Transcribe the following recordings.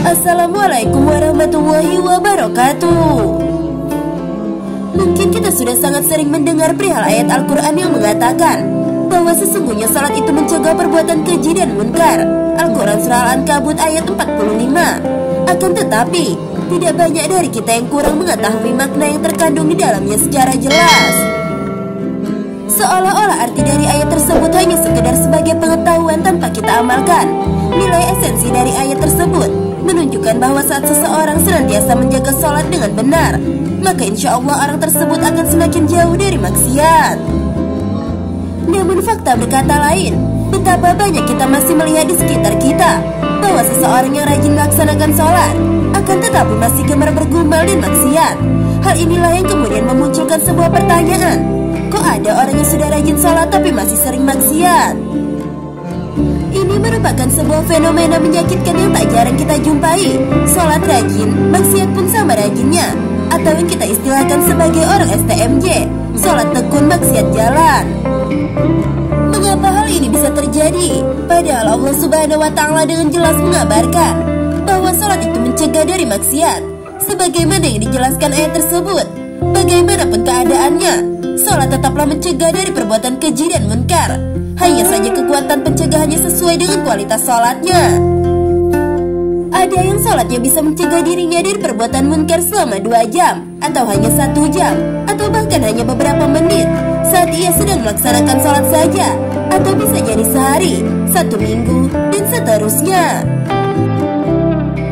Assalamualaikum warahmatullahi wabarakatuh. Mungkin kita sudah sangat sering mendengar perihal ayat Al-Quran yang mengatakan bahwa sesungguhnya salat itu mencegah perbuatan keji dan munkar. Al-Quran surah Al-Ankabut ayat 45. Akan tetapi, tidak banyak dari kita yang kurang mengetahui makna yang terkandung di dalamnya secara jelas. Seolah-olah arti dari ayat tersebut hanya sekedar sebagai pengetahuan tanpa kita amalkan. Nilai esensi dari ayat tersebut menunjukkan bahwa saat seseorang senantiasa menjaga sholat dengan benar, maka insya Allah orang tersebut akan semakin jauh dari maksiat. Namun fakta berkata lain, betapa banyak kita masih melihat di sekitar kita bahwa seseorang yang rajin melaksanakan sholat akan tetapi masih gemar bergumul dan maksiat. Hal inilah yang kemudian memunculkan sebuah pertanyaan, kok ada orang yang sudah rajin sholat tapi masih sering maksiat? Ini merupakan sebuah fenomena menyakitkan yang tak jarang kita jumpai. Sholat rajin, maksiat pun sama rajinnya, atau yang kita istilahkan sebagai orang STMJ, sholat tekun maksiat jalan. Mengapa hal ini bisa terjadi? Padahal Allah Subhanahu wa Ta'ala dengan jelas mengabarkan bahwa sholat itu mencegah dari maksiat, sebagaimana yang dijelaskan ayat tersebut. Bagaimanapun keadaannya, sholat tetaplah mencegah dari perbuatan keji dan munkar. Hanya saja kekuatan pencegahannya sesuai dengan kualitas sholatnya. Ada yang sholatnya bisa mencegah dirinya dari perbuatan munkar selama 2 jam, atau hanya 1 jam, atau bahkan hanya beberapa menit saat ia sedang melaksanakan sholat saja, atau bisa jadi sehari, 1 minggu, dan seterusnya.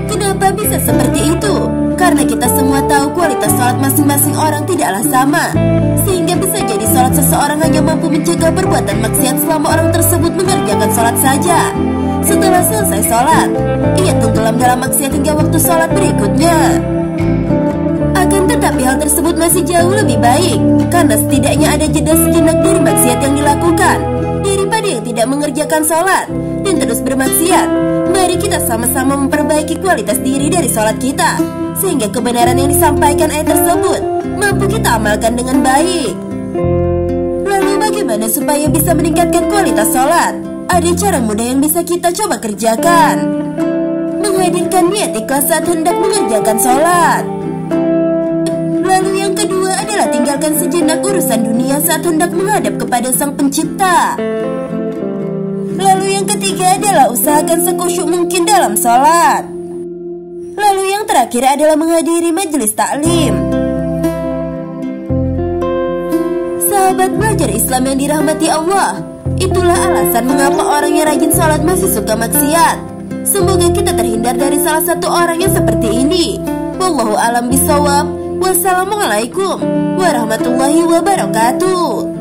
Kenapa bisa seperti itu? Karena kita semua tahu kualitas sholat masing-masing orang tidaklah sama, sehingga bisa jadi sholat seseorang hanya mampu mencegah perbuatan maksiat selama orang tersebut mengerjakan sholat saja. Setelah selesai sholat, ia tenggelam dalam maksiat hingga waktu sholat berikutnya. Akan tetapi hal tersebut masih jauh lebih baik, karena setidaknya ada jeda sejenak dari maksiat yang dilakukan, daripada yang tidak mengerjakan sholat dan terus bermaksiat. Mari kita sama-sama memperbaiki kualitas diri dari sholat kita, sehingga kebenaran yang disampaikan ayat tersebut mampu kita amalkan dengan baik. Lalu bagaimana supaya bisa meningkatkan kualitas sholat? Ada cara mudah yang bisa kita coba kerjakan. Menghadirkan niat ikhlas saat hendak mengerjakan sholat. Lalu yang kedua adalah tinggalkan sejenak urusan dunia saat hendak menghadap kepada Sang Pencipta. Lalu yang ketiga adalah usahakan sekhusyuk mungkin dalam sholat. Lalu yang terakhir adalah menghadiri majelis taklim. Sahabat belajar Islam yang dirahmati Allah, itulah alasan mengapa orang yang rajin sholat masih suka maksiat. Semoga kita terhindar dari salah satu orang yang seperti ini. Wallahu a'lam bishawab. Wassalamualaikum warahmatullahi wabarakatuh.